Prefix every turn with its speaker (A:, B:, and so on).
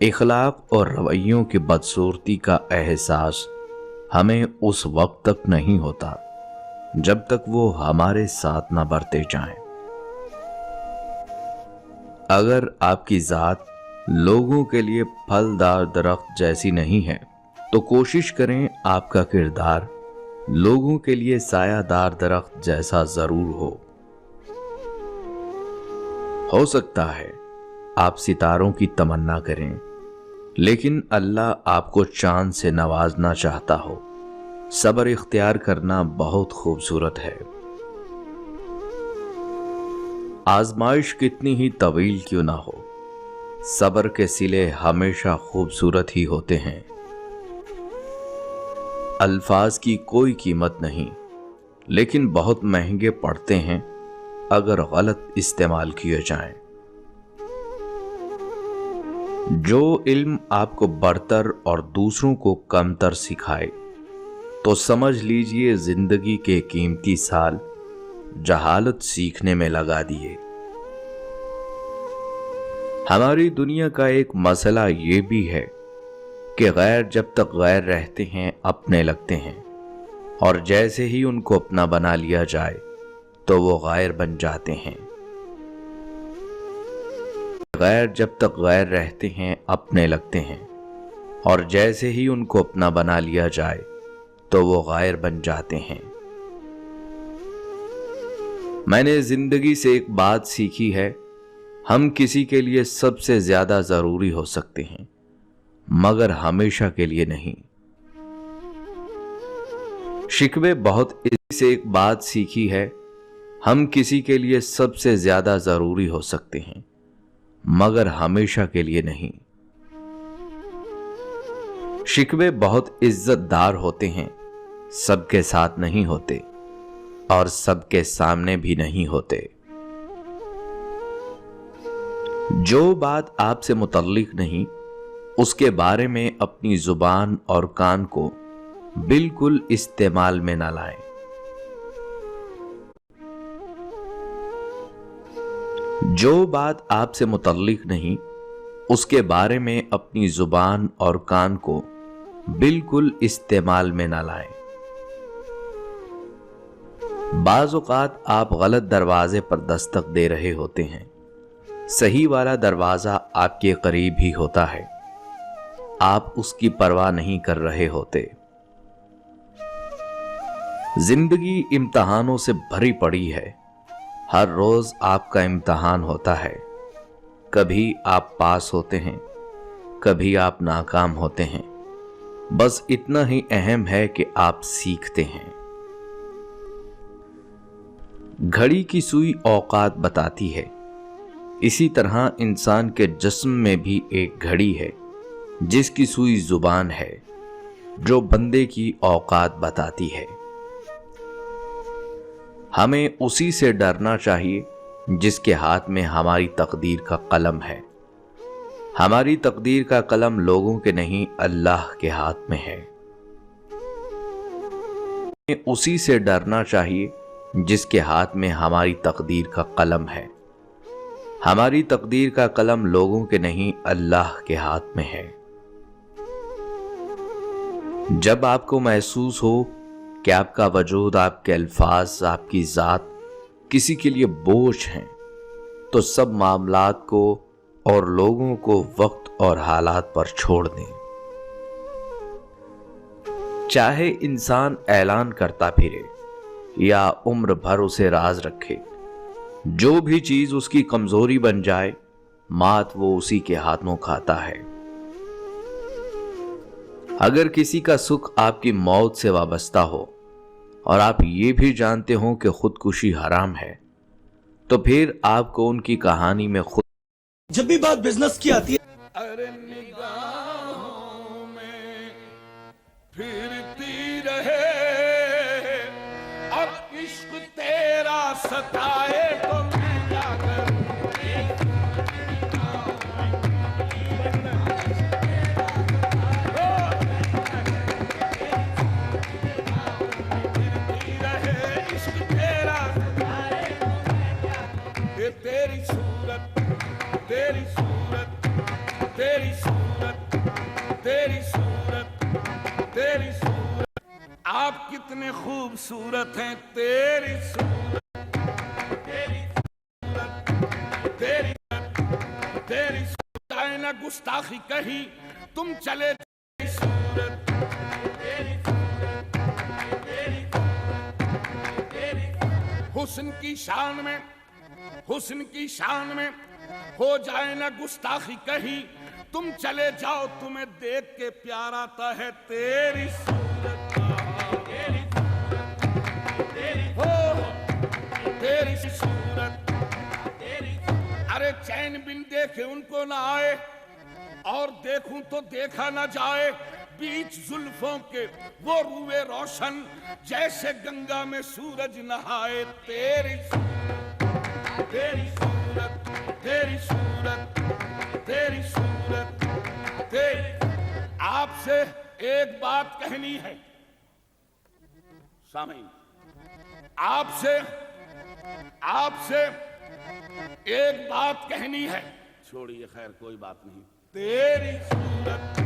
A: اخلاق اور رویوں کی بدصورتی کا احساس ہمیں اس وقت تک نہیں ہوتا جب تک وہ ہمارے ساتھ نہ برتے جائیں۔ اگر آپ کی ذات لوگوں کے لیے پھلدار درخت جیسی نہیں ہے تو کوشش کریں آپ کا کردار لوگوں کے لیے سایہ دار درخت جیسا ضرور ہو سکتا ہے آپ ستاروں کی تمنا کریں لیکن اللہ آپ کو چاند سے نوازنا چاہتا ہو۔ صبر اختیار کرنا بہت خوبصورت ہے۔ آزمائش کتنی ہی طویل کیوں نہ ہو، صبر کے صلے ہمیشہ خوبصورت ہی ہوتے ہیں۔ الفاظ کی کوئی قیمت نہیں لیکن بہت مہنگے پڑتے ہیں اگر غلط استعمال کیے جائیں۔ جو علم آپ کو برتر اور دوسروں کو کمتر سکھائے تو سمجھ لیجئے زندگی کے قیمتی سال جہالت سیکھنے میں لگا دیے۔ ہماری دنیا کا ایک مسئلہ یہ بھی ہے کہ غیر جب تک غیر رہتے ہیں اپنے لگتے ہیں، اور جیسے ہی ان کو اپنا بنا لیا جائے تو وہ غیر بن جاتے ہیں۔ غیر جب تک غیر رہتے ہیں اپنے لگتے ہیں، اور جیسے ہی ان کو اپنا بنا لیا جائے تو وہ غیر بن جاتے ہیں۔ میں نے زندگی سے ایک بات سیکھی ہے، ہم کسی کے لیے سب سے زیادہ ضروری ہو سکتے ہیں مگر ہمیشہ کے لیے نہیں۔ شکوے بہت اس سے ایک بات سیکھی ہے، ہم کسی کے لیے سب سے زیادہ ضروری ہو سکتے ہیں مگر ہمیشہ کے لیے نہیں۔ شکوے بہت عزت دار ہوتے ہیں، سب کے ساتھ نہیں ہوتے اور سب کے سامنے بھی نہیں ہوتے۔ جو بات آپ سے متعلق نہیں اس کے بارے میں اپنی زبان اور کان کو بالکل استعمال میں نہ لائیں۔ جو بات آپ سے متعلق نہیں اس کے بارے میں اپنی زبان اور کان کو بالکل استعمال میں نہ لائیں۔ بعض اوقات آپ غلط دروازے پر دستک دے رہے ہوتے ہیں، صحیح والا دروازہ آپ کے قریب ہی ہوتا ہے، آپ اس کی پرواہ نہیں کر رہے ہوتے۔ زندگی امتحانوں سے بھری پڑی ہے، ہر روز آپ کا امتحان ہوتا ہے، کبھی آپ پاس ہوتے ہیں کبھی آپ ناکام ہوتے ہیں، بس اتنا ہی اہم ہے کہ آپ سیکھتے ہیں۔ گھڑی کی سوئی اوقات بتاتی ہے، اسی طرح انسان کے جسم میں بھی ایک گھڑی ہے جس کی سوئی زبان ہے جو بندے کی اوقات بتاتی ہے۔ ہمیں اسی سے ڈرنا چاہیے جس کے ہاتھ میں ہماری تقدیر کا قلم ہے۔ ہماری تقدیر کا قلم لوگوں کے نہیں اللہ کے ہاتھ میں ہے۔ ہمیں اسی سے ڈرنا چاہیے جس کے ہاتھ میں ہماری تقدیر کا قلم ہے۔ ہماری تقدیر کا قلم لوگوں کے نہیں اللہ کے ہاتھ میں ہے۔ جب آپ کو محسوس ہو کہ آپ کا وجود، آپ کے الفاظ، آپ کی ذات کسی کے لیے بوجھ ہیں تو سب معاملات کو اور لوگوں کو وقت اور حالات پر چھوڑ دیں۔ چاہے انسان اعلان کرتا پھرے یا عمر بھر اسے راز رکھے، جو بھی چیز اس کی کمزوری بن جائے مات وہ اسی کے ہاتھوں کھاتا ہے۔ اگر کسی کا سکھ آپ کی موت سے وابستہ ہو اور آپ یہ بھی جانتے ہوں کہ خودکشی حرام ہے تو پھر آپ کو ان کی کہانی میں خود
B: جب بھی بات بزنس کی آتی ہے
C: ارے نگاہوں میں پھرتی رہے، اب عشق تیرا ستائے تو میں کیا کروں۔ تیری صورت تیری صورت تیری صورت آپ کتنے خوبصورت ہیں، تیری صورت، تیری صورت، تیری صورت، تیری صورت، آئے نہ گستاخی کہیں تم چلے، تیری صورت، تیری صورت، تیری صورت، تیری صورت، حسن کی شان میں، حسن کی شان میں ہو جائے نہ گستاخی کہیں تم چلے جاؤ، تمہیں دیکھ کے پیار آتا ہے، تیری صورت، تیری صورت، تیری صورت، تیری صورت، ارے چین بن دیکھے ان کو نہ آئے، اور دیکھوں تو دیکھا نہ جائے، بیچ زلفوں کے وہ روئے روشن، جیسے گنگا میں سورج نہائے، تیری صورت، تیری صورت، تیری صورت، تیری صورت، تیری۔ آپ سے ایک بات کہنی ہے سامعین، آپ سے ایک بات کہنی ہے، چھوڑیے خیر کوئی بات نہیں، تیری صورت،